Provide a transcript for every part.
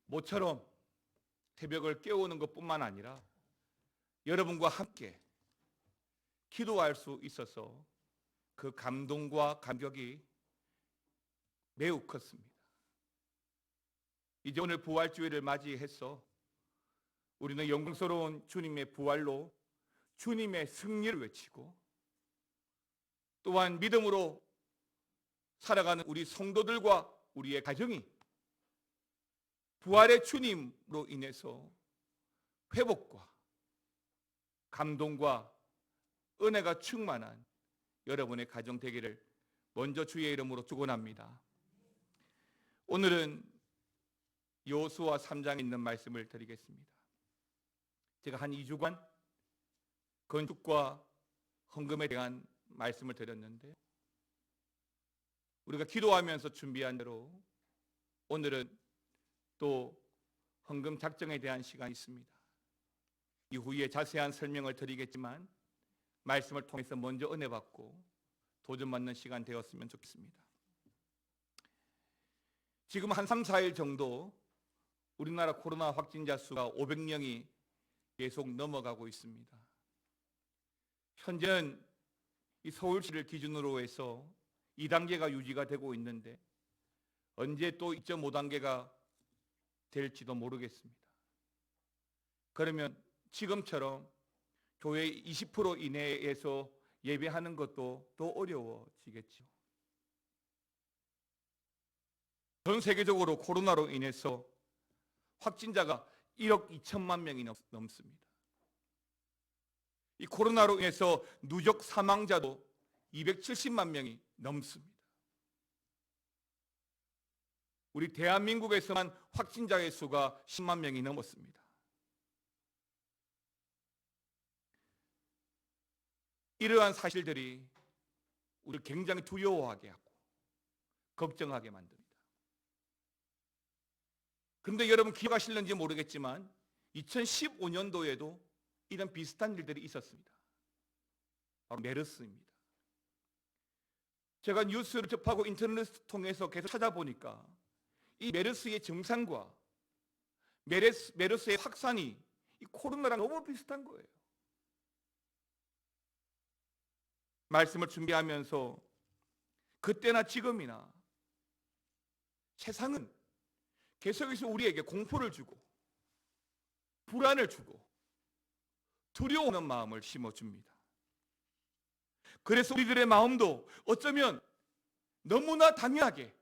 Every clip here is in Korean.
모처럼 새벽을 깨우는 것뿐만 아니라 여러분과 함께 기도할 수 있어서 그 감동과 감격이 매우 컸습니다. 이제 오늘 부활주일을 맞이해서 우리는 영광스러운 주님의 부활로 주님의 승리를 외치고 또한 믿음으로 살아가는 우리 성도들과 우리의 가정이 부활의 주님으로 인해서 회복과 감동과 은혜가 충만한 여러분의 가정 되기를 먼저 주의 이름으로 축원합니다. 오늘은 여호수아 3장에 있는 말씀을 드리겠습니다. 제가 한 2주간 건축과 헌금에 대한 말씀을 드렸는데 우리가 기도하면서 준비한 대로 오늘은 또 헌금 작정에 대한 시간이 있습니다. 이후에 자세한 설명을 드리겠지만 말씀을 통해서 먼저 은혜 받고 도전받는 시간 되었으면 좋겠습니다. 지금 한 3, 4일 정도 우리나라 코로나 확진자 수가 500명이 계속 넘어가고 있습니다. 현재는 이 서울시를 기준으로 해서 2단계가 유지가 되고 있는데 언제 또 2.5단계가 될지도 모르겠습니다. 그러면 지금처럼 교회 20% 이내에서 예배하는 것도 더 어려워지겠죠. 전 세계적으로 코로나로 인해서 확진자가 1억 2천만 명이 넘습니다. 이 코로나로 인해서 누적 사망자도 270만 명이 넘습니다. 우리 대한민국에서만 확진자의 수가 10만 명이 넘었습니다. 이러한 사실들이 우리를 굉장히 두려워하게 하고 걱정하게 만듭니다. 그런데 여러분 기억하실는지 모르겠지만 2015년도에도 이런 비슷한 일들이 있었습니다. 바로 메르스입니다. 제가 뉴스를 접하고 인터넷을 통해서 계속 찾아보니까 이 메르스의 증상과 메르스의 확산이 이 코로나랑 너무 비슷한 거예요. 말씀을 준비하면서 그때나 지금이나 세상은 계속해서 우리에게 공포를 주고 불안을 주고 두려워하는 마음을 심어줍니다. 그래서 우리들의 마음도 어쩌면 너무나 당연하게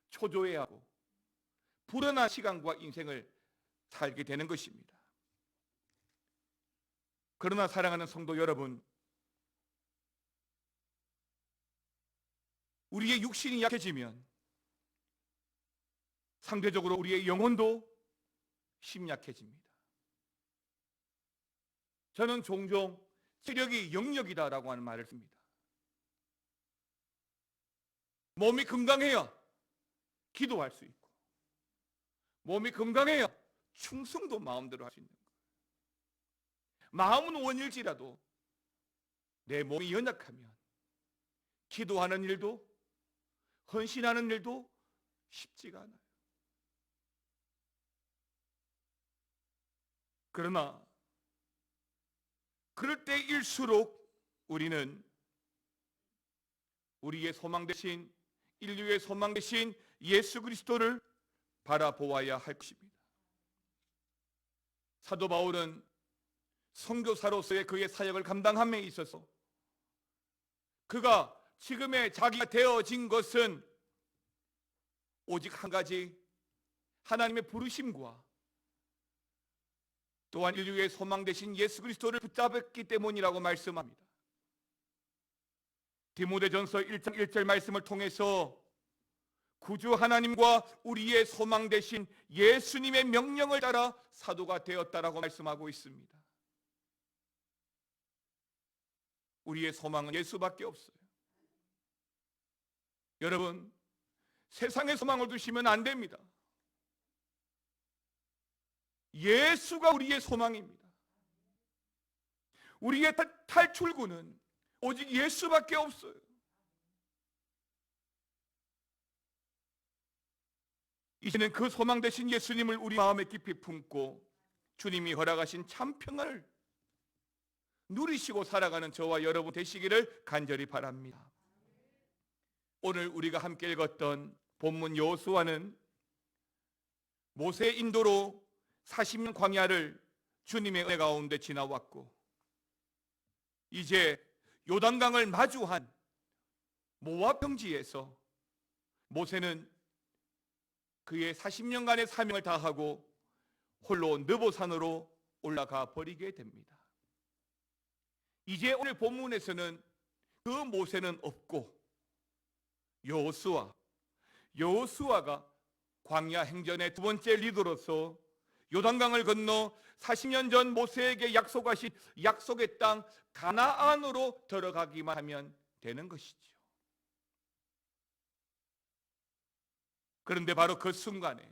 초조해하고 불안한 시간과 인생을 살게 되는 것입니다. 그러나 사랑하는 성도 여러분, 우리의 육신이 약해지면 상대적으로 우리의 영혼도 심약해집니다. 저는 종종 체력이 영역이다라고 하는 말을 씁니다. 몸이 건강해야 기도할 수 있고 몸이 건강해야 충성도 마음대로 할 수 있는 거예요. 마음은 원일지라도 내 몸이 연약하면 기도하는 일도 헌신하는 일도 쉽지가 않아요. 그러나 그럴 때일수록 우리는 우리의 소망 대신 인류의 소망 대신 예수 그리스도를 바라보아야 할 것입니다. 사도 바울은 선교사로서의 그의 사역을 감당함에 있어서 그가 지금의 자기가 되어진 것은 오직 한 가지 하나님의 부르심과 또한 인류의 소망 되신 예수 그리스도를 붙잡았기 때문이라고 말씀합니다. 디모데전서 1장 1절 말씀을 통해서 구주 하나님과 우리의 소망 되신 예수님의 명령을 따라 사도가 되었다라고 말씀하고 있습니다. 우리의 소망은 예수밖에 없어요. 여러분, 세상의 소망을 두시면 안 됩니다. 예수가 우리의 소망입니다. 우리의 탈출구는 오직 예수밖에 없어요. 이제는 그 소망 되신 예수님을 우리 마음에 깊이 품고 주님이 허락하신 참 평안을 누리시고 살아가는 저와 여러분 되시기를 간절히 바랍니다. 오늘 우리가 함께 읽었던 본문 여호수아는 모세의 인도로 40년 광야를 주님의 은혜 가운데 지나왔고, 이제 요단강을 마주한 모압 평지에서 모세는 그의 40년간의 사명을 다하고 홀로 느보산으로 올라가 버리게 됩니다. 이제 오늘 본문에서는 그 모세는 없고 여호수아가 광야 행전의 두 번째 리더로서 요단강을 건너 40년 전 모세에게 약속하신 약속의 땅 가나안으로 들어가기만 하면 되는 것이죠. 그런데 바로 그 순간에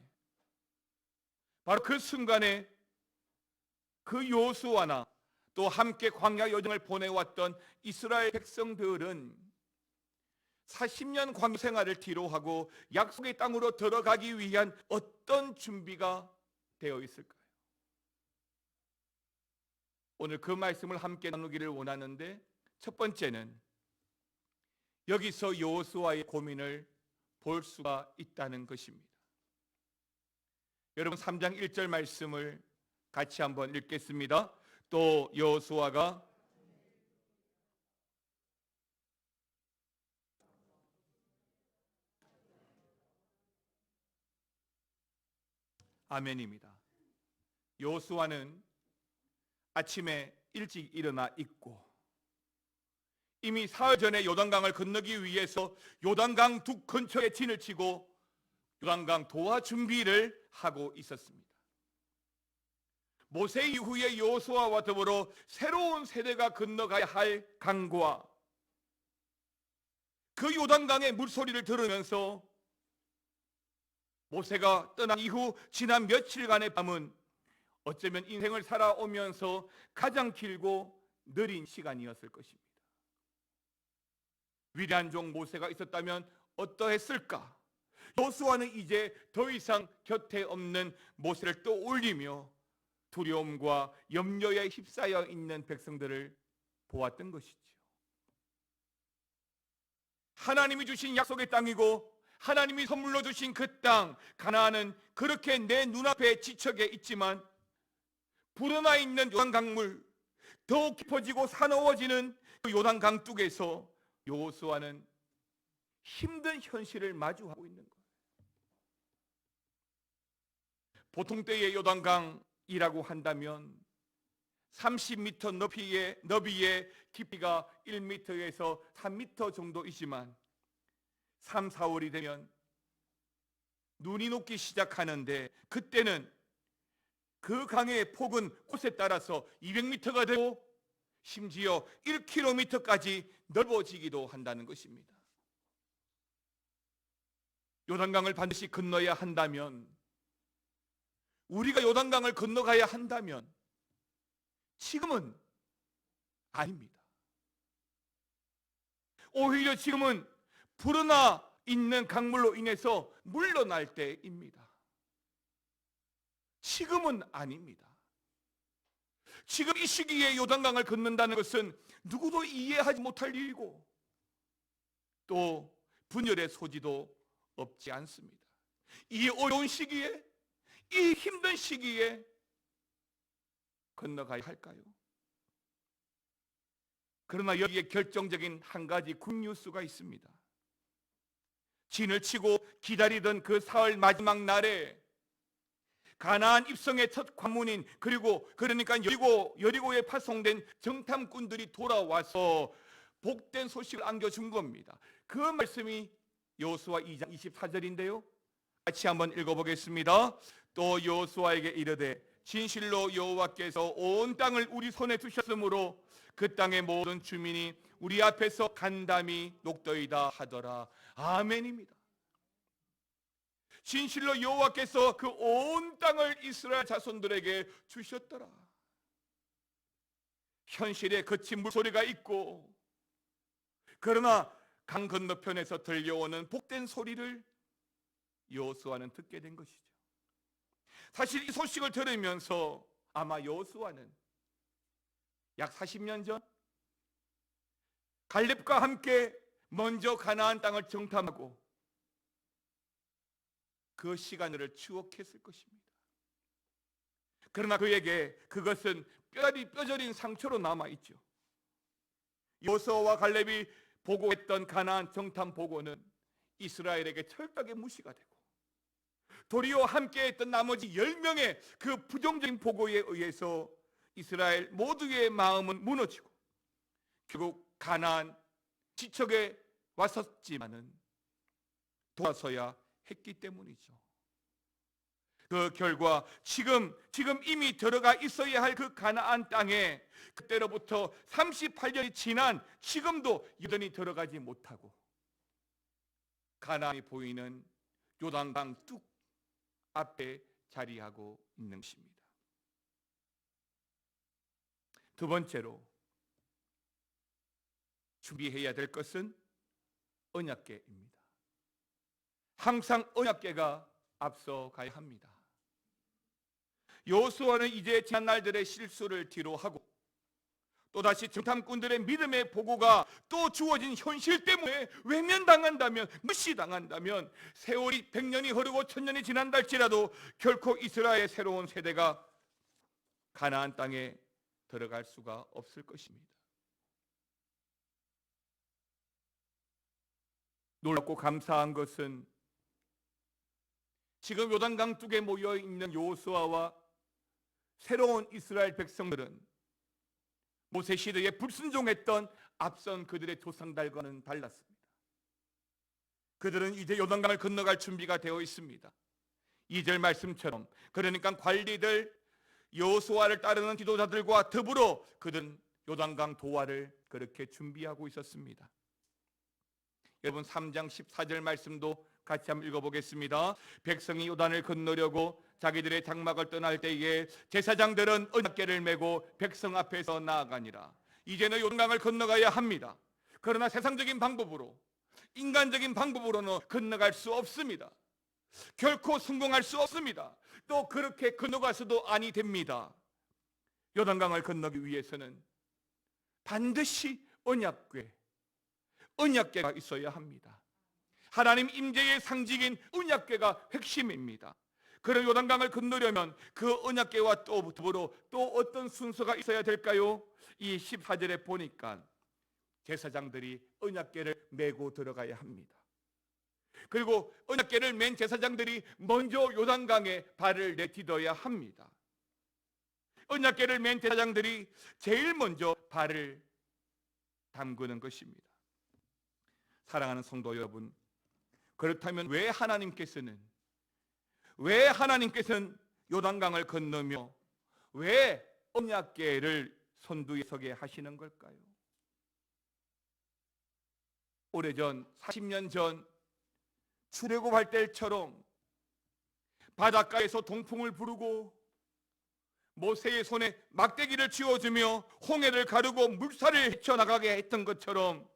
그 여호수아나 또 함께 광야 여정을 보내왔던 이스라엘 백성들은 40년 광야 생활을 뒤로하고 약속의 땅으로 들어가기 위한 어떤 준비가 되어 있을까요? 오늘 그 말씀을 함께 나누기를 원하는데, 첫 번째는 여기서 여호수아의 고민을 볼 수가 있다는 것입니다. 여러분 3장 1절 말씀을 같이 한번 읽겠습니다. 또 여호수아가 아멘입니다. 여호수아는 아침에 일찍 일어나 있고 이미 사흘 전에 요단강을 건너기 위해서 요단강 두 근처에 진을 치고 요단강 도하 준비를 하고 있었습니다. 모세 이후에 여호수아와 더불어 새로운 세대가 건너가야 할 강과 그 요단강의 물소리를 들으면서 모세가 떠난 이후 지난 며칠간의 밤은 어쩌면 인생을 살아오면서 가장 길고 느린 시간이었을 것입니다. 위대한 종 모세가 있었다면 어떠했을까? 여호수아는 이제 더 이상 곁에 없는 모세를 떠올리며 두려움과 염려에 휩싸여 있는 백성들을 보았던 것이죠. 하나님이 주신 약속의 땅이고 하나님이 선물로 주신 그 땅 가나안은 그렇게 내 눈앞에 지척에 있지만 불어나 있는 요단강물, 더욱 깊어지고 사나워지는 그 요단강 뚝에서 여호수아는 힘든 현실을 마주하고 있는 거예요. 보통 때의 요단강이라고 한다면 30m 너비의 깊이가 1m에서 3m 정도이지만 3, 4월이 되면 눈이 녹기 시작하는데 그때는 그 강의 폭은 곳에 따라서 200m가 되고 심지어 1km까지 넓어지기도 한다는 것입니다. 요단강을 반드시 건너야 한다면, 우리가 요단강을 건너가야 한다면 지금은 아닙니다. 오히려 지금은 불어나 있는 강물로 인해서 물러날 때입니다. 지금은 아닙니다. 지금 이 시기에 요단강을 건넌다는 것은 누구도 이해하지 못할 일이고 또 분열의 소지도 없지 않습니다. 이 어려운 시기에, 이 힘든 시기에 건너가야 할까요? 그러나 여기에 결정적인 한 가지 굿뉴스가 있습니다. 진을 치고 기다리던 그 사흘 마지막 날에 가나안 입성의 첫 관문인 그러니까 여리고에 파송된 정탐꾼들이 돌아와서 복된 소식을 안겨준 겁니다. 그 말씀이 여호수아 2장 24절인데요. 같이 한번 읽어보겠습니다. 또 여호수아에게 이르되 진실로 여호와께서 온 땅을 우리 손에 두셨으므로 그 땅의 모든 주민이 우리 앞에서 간담이 녹더이다 하더라. 아멘입니다. 진실로 여호와께서 그 온 땅을 이스라엘 자손들에게 주셨더라. 현실에 거친 물소리가 있고, 그러나 강 건너편에서 들려오는 복된 소리를 여호수아는 듣게 된 것이죠. 사실 이 소식을 들으면서 아마 여호수아는 약 40년 전 갈렙과 함께 먼저 가나안 땅을 정탐하고 그 시간을 추억했을 것입니다. 그러나 그에게 그것은 뼈저린 상처로 남아있죠. 여호수아와 갈렙이 보고했던 가나안 정탐 보고는 이스라엘에게 철저하게 무시가 되고, 도리어 함께했던 나머지 10명의 그 부정적인 보고에 의해서 이스라엘 모두의 마음은 무너지고 결국 가나안 지척에 왔었지만은 돌아서야 했기 때문이죠. 그 결과 지금 이미 들어가 있어야 할 그 가나안 땅에 그때로부터 38년이 지난 지금도 여전히 들어가지 못하고 가나안이 보이는 요단강 뚝 앞에 자리하고 있는 것입니다. 두 번째로 준비해야 될 것은 언약궤입니다. 항상 언약궤가 앞서가야 합니다. 여호수아는 이제 지난 날들의 실수를 뒤로하고 또다시 정탐꾼들의 믿음의 보고가 또 주어진 현실 때문에 외면당한다면, 무시당한다면 세월이 100년이 흐르고 1000년이 지난다 할지라도 결코 이스라엘의 새로운 세대가 가나안 땅에 들어갈 수가 없을 것입니다. 놀랍고 감사한 것은 지금 요단강 뚝에 모여있는 여호수아와 새로운 이스라엘 백성들은 모세 시대에 불순종했던 앞선 그들의 조상들과는 달랐습니다. 그들은 이제 요단강을 건너갈 준비가 되어 있습니다. 2절 말씀처럼 그러니까 관리들, 여호수아를 따르는 지도자들과 더불어 그들은 요단강 도하를 그렇게 준비하고 있었습니다. 여러분 3장 14절 말씀도 같이 한번 읽어보겠습니다. 백성이 요단을 건너려고 자기들의 장막을 떠날 때에 제사장들은 언약궤를 메고 백성 앞에서 나아가니라. 이제는 요단강을 건너가야 합니다. 그러나 세상적인 방법으로, 인간적인 방법으로는 건너갈 수 없습니다. 결코 성공할 수 없습니다. 또 그렇게 건너가서도 아니 됩니다. 요단강을 건너기 위해서는 반드시 언약궤가 있어야 합니다. 하나님 임재의 상징인 언약궤가 핵심입니다. 그런 요단강을 건너려면 그 언약궤와 또 더불어 또 어떤 순서가 있어야 될까요? 이 14절에 보니까 제사장들이 언약궤를 메고 들어가야 합니다. 그리고 언약궤를 맨 제사장들이 먼저 요단강에 발을 내딛어야 합니다. 언약궤를 맨 제사장들이 제일 먼저 발을 담그는 것입니다. 사랑하는 성도 여러분, 그렇다면 왜 하나님께서는 요단강을 건너며 왜 언약궤를 선두에 서게 하시는 걸까요? 오래전 40년 전 출애굽할 때처럼 바닷가에서 동풍을 부르고 모세의 손에 막대기를 쥐어주며 홍해를 가르고 물살을 헤쳐나가게 했던 것처럼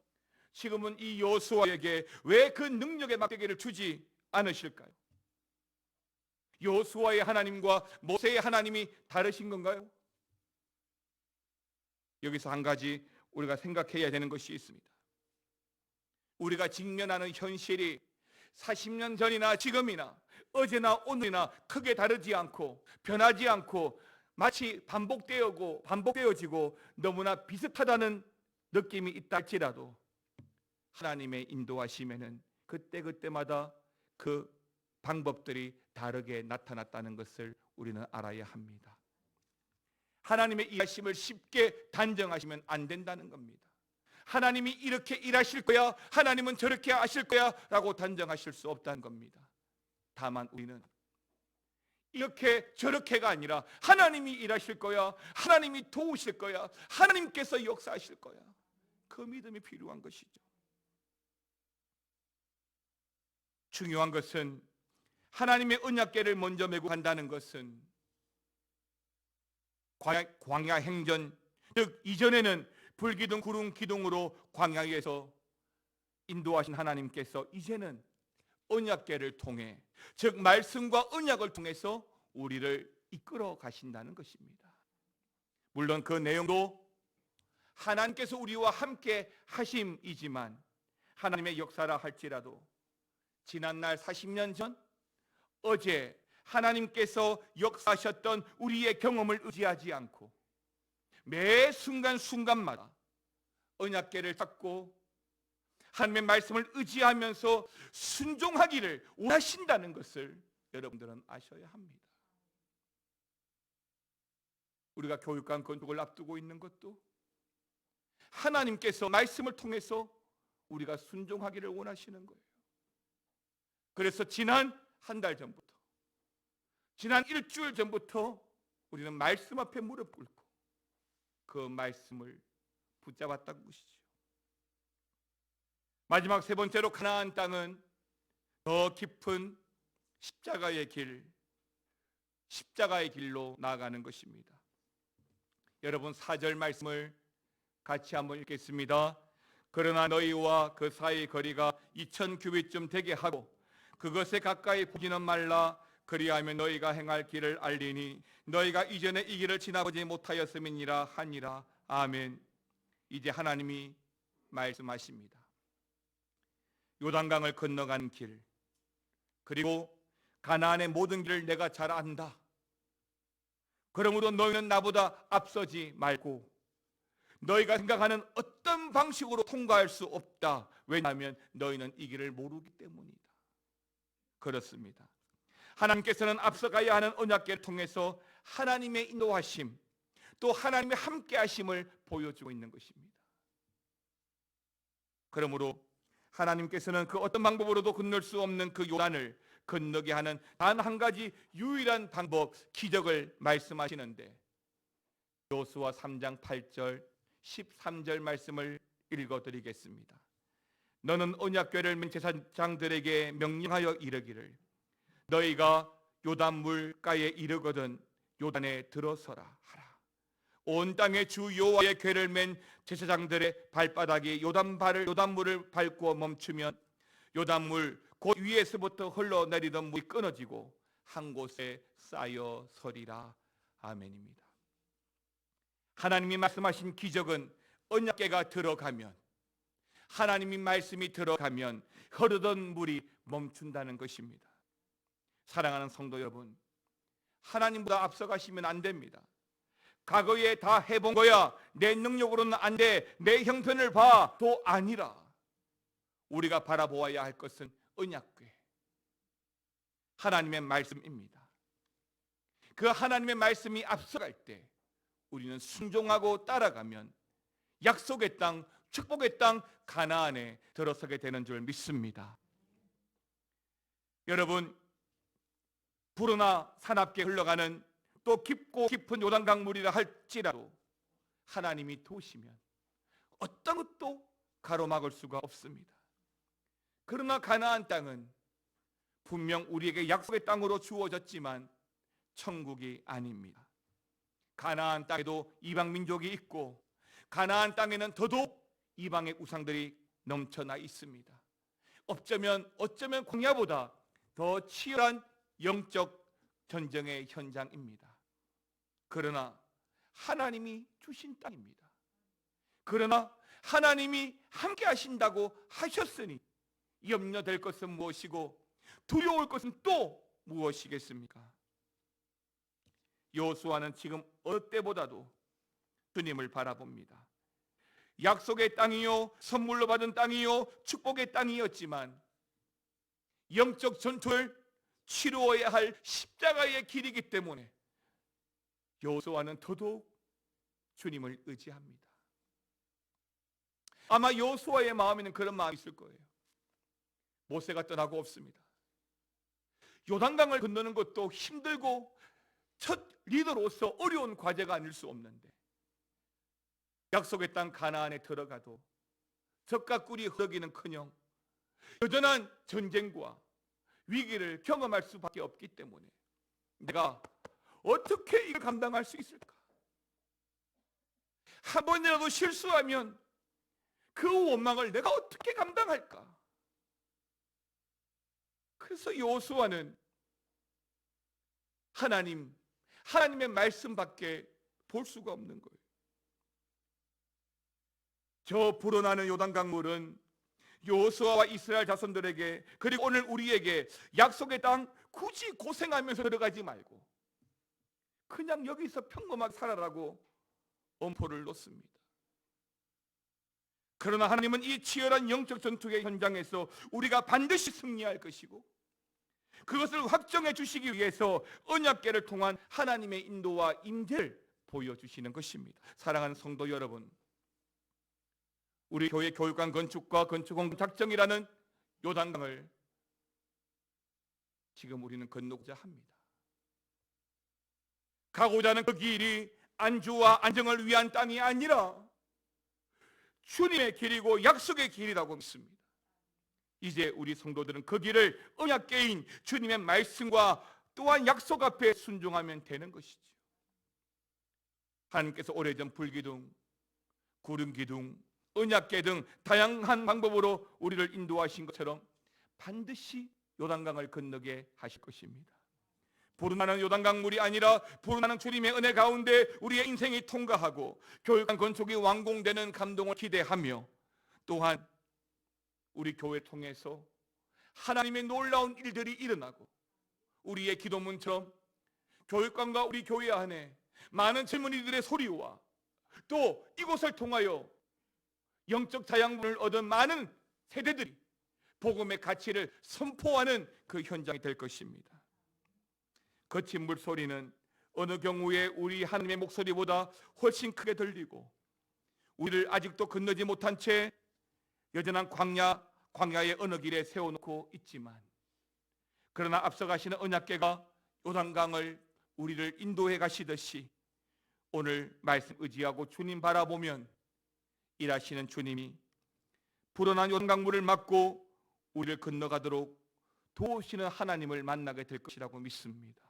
지금은 이 여호수아에게 왜 그 능력의 막대기를 주지 않으실까요? 여호수아의 하나님과 모세의 하나님이 다르신 건가요? 여기서 한 가지 우리가 생각해야 되는 것이 있습니다. 우리가 직면하는 현실이 40년 전이나 지금이나 어제나 오늘이나 크게 다르지 않고 변하지 않고 마치 반복되어지고 너무나 비슷하다는 느낌이 있다 할지라도 하나님의 인도하심에는 그때마다 그 방법들이 다르게 나타났다는 것을 우리는 알아야 합니다. 하나님의 일하심을 쉽게 단정하시면 안 된다는 겁니다. 하나님이 이렇게 일하실 거야, 하나님은 저렇게 하실 거야 라고 단정하실 수 없다는 겁니다. 다만 우리는 이렇게 저렇게가 아니라 하나님이 일하실 거야, 하나님이 도우실 거야, 하나님께서 역사하실 거야, 그 믿음이 필요한 것이죠. 중요한 것은 하나님의 언약궤를 먼저 메고 간다는 것은 광야 행전, 즉 이전에는 불기둥 구름 기둥으로 광야에서 인도하신 하나님께서 이제는 언약궤를 통해, 즉 말씀과 언약을 통해서 우리를 이끌어 가신다는 것입니다. 물론 그 내용도 하나님께서 우리와 함께 하심이지만, 하나님의 역사라 할지라도 지난날 40년 전, 어제 하나님께서 역사하셨던 우리의 경험을 의지하지 않고 매 순간순간마다 언약궤를 잡고 하나님의 말씀을 의지하면서 순종하기를 원하신다는 것을 여러분들은 아셔야 합니다. 우리가 교육관 건축을 앞두고 있는 것도 하나님께서 말씀을 통해서 우리가 순종하기를 원하시는 거예요. 그래서 지난 한 달 전부터, 지난 일주일 전부터 우리는 말씀 앞에 무릎 꿇고 그 말씀을 붙잡았다는 것이죠. 마지막 세 번째로, 가나안 땅은 더 깊은 십자가의 길로 나아가는 것입니다. 여러분, 4절 말씀을 같이 한번 읽겠습니다. 그러나 너희와 그 사이의 거리가 2000규빗쯤 되게 하고 그것에 가까이 보지는 말라. 그리하면 너희가 행할 길을 알리니 너희가 이전에 이 길을 지나보지 못하였음이니라 하니라. 아멘. 이제 하나님이 말씀하십니다. 요단강을 건너가는 길, 그리고 가나안의 모든 길을 내가 잘 안다. 그러므로 너희는 나보다 앞서지 말고 너희가 생각하는 어떤 방식으로 통과할 수 없다. 왜냐하면 너희는 이 길을 모르기 때문이다. 그렇습니다. 하나님께서는 앞서가야 하는 언약궤를 통해서 하나님의 인도하심, 또 하나님의 함께하심을 보여주고 있는 것입니다. 그러므로 하나님께서는 그 어떤 방법으로도 건널 수 없는 그 요단을 건너게 하는 단 한 가지 유일한 방법, 기적을 말씀하시는데, 여호수아 3장 8절 13절 말씀을 읽어드리겠습니다. 너는 언약궤를 맨 제사장들에게 명령하여 이르기를 너희가 요단 물가에 이르거든 요단에 들어서라 하라. 온 땅의 주 여호와의 궤를 맨 제사장들의 발바닥이 요단물을 밟고 멈추면 요단물 곧 위에서부터 흘러내리던 물이 끊어지고 한 곳에 쌓여 서리라. 아멘입니다. 하나님이 말씀하신 기적은 언약궤가 들어가면, 하나님의 말씀이 들어가면 흐르던 물이 멈춘다는 것입니다. 사랑하는 성도 여러분, 하나님보다 앞서가시면 안 됩니다. 과거에 다 해본 거야, 내 능력으로는 안 돼, 내 형편을 봐도 아니라 우리가 바라보아야 할 것은 언약궤, 하나님의 말씀입니다. 그 하나님의 말씀이 앞서갈 때 우리는 순종하고 따라가면 약속의 땅, 축복의 땅 가나안에 들어서게 되는 줄 믿습니다. 여러분, 푸르나 사납게 흘러가는 또 깊고 깊은 요단강 물이라 할지라도 하나님이 도우시면 어떤 것도 가로막을 수가 없습니다. 그러나 가나안 땅은 분명 우리에게 약속의 땅으로 주어졌지만 천국이 아닙니다. 가나안 땅에도 이방 민족이 있고 가나안 땅에는 더더욱 이방의 우상들이 넘쳐나 있습니다. 어쩌면 광야보다 더 치열한 영적 전쟁의 현장입니다. 그러나 하나님이 주신 땅입니다. 그러나 하나님이 함께 하신다고 하셨으니 염려될 것은 무엇이고 두려울 것은 또 무엇이겠습니까? 여호수아는 지금 어느 때보다도 주님을 바라봅니다. 약속의 땅이요, 선물로 받은 땅이요, 축복의 땅이었지만 영적 전투를 치루어야 할 십자가의 길이기 때문에 여호수아는 더더욱 주님을 의지합니다. 아마 여호수아의 마음에는 그런 마음이 있을 거예요. 모세가 떠나고 없습니다. 요단강을 건너는 것도 힘들고 첫 리더로서 어려운 과제가 아닐 수 없는데 약속의 땅 가나안에 들어가도 적과 꿀이 흐르기는커녕 여전한 전쟁과 위기를 경험할 수밖에 없기 때문에 내가 어떻게 이걸 감당할 수 있을까? 한 번이라도 실수하면 그 원망을 내가 어떻게 감당할까? 그래서 여호수아는 하나님의 말씀밖에 볼 수가 없는 거예요. 저 불어나는 요단강물은 여호수아와 이스라엘 자손들에게, 그리고 오늘 우리에게 약속의 땅 굳이 고생하면서 들어가지 말고 그냥 여기서 평범하게 살아라고 엄포를 놓습니다. 그러나 하나님은 이 치열한 영적 전투의 현장에서 우리가 반드시 승리할 것이고, 그것을 확정해 주시기 위해서 언약궤를 통한 하나님의 인도와 임재를 보여주시는 것입니다. 사랑하는 성도 여러분, 우리 교회 교육관 건축과 건축공사 작정이라는 요단강을 지금 우리는 건너고자 합니다. 가고자 하는 그 길이 안주와 안정을 위한 땅이 아니라 주님의 길이고 약속의 길이라고 믿습니다. 이제 우리 성도들은 그 길을 언약궤인 주님의 말씀과 또한 약속 앞에 순종하면 되는 것이죠. 하나님께서 오래전 불기둥, 구름기둥, 언약궤 등 다양한 방법으로 우리를 인도하신 것처럼 반드시 요단강을 건너게 하실 것입니다. 부르나는 요단강물이 아니라 부르나는 주님의 은혜 가운데 우리의 인생이 통과하고 교육관 건축이 완공되는 감동을 기대하며, 또한 우리 교회 통해서 하나님의 놀라운 일들이 일어나고, 우리의 기도문처럼 교육관과 우리 교회 안에 많은 젊은이들의 소리와 또 이곳을 통하여 영적 자양분을 얻은 많은 세대들이 복음의 가치를 선포하는 그 현장이 될 것입니다. 거친 물소리는 어느 경우에 우리 하나님의 목소리보다 훨씬 크게 들리고, 우리를 아직도 건너지 못한 채 여전한 광야의 어느 길에 세워놓고 있지만, 그러나 앞서가시는 언약궤가 요단강을 우리를 인도해 가시듯이 오늘 말씀 의지하고 주님 바라보면 일하시는 주님이 불어난 요단강물을 막고 우리를 건너가도록 도우시는 하나님을 만나게 될 것이라고 믿습니다.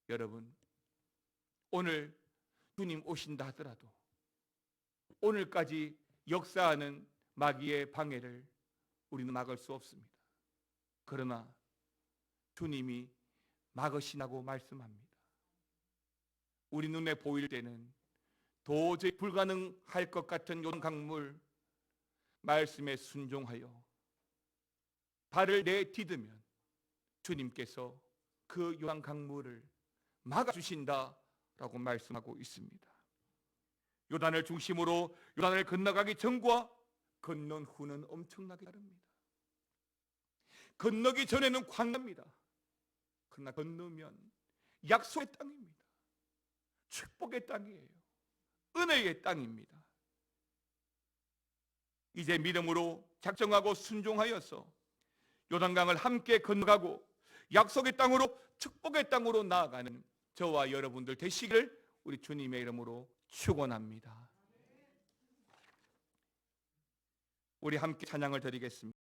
여러분, 오늘 주님 오신다 하더라도 오늘까지 역사하는 마귀의 방해를 우리는 막을 수 없습니다. 그러나 주님이 막으시라고 말씀합니다. 우리 눈에 보일 때는 도저히 불가능할 것 같은 요단강물 말씀에 순종하여 발을 내디디면 주님께서 그 요단강물을 막아주신다라고 말씀하고 있습니다. 요단을 중심으로 요단을 건너가기 전과 건넌 후는 엄청나게 다릅니다. 건너기 전에는 광야입니다. 그러나 건너면 약속의 땅입니다. 축복의 땅이에요. 은혜의 땅입니다. 이제 믿음으로 작정하고 순종하여서 요단강을 함께 건너가고 약속의 땅으로, 축복의 땅으로 나아가는 저와 여러분들 되시기를 우리 주님의 이름으로 축원합니다. 우리 함께 찬양을 드리겠습니다.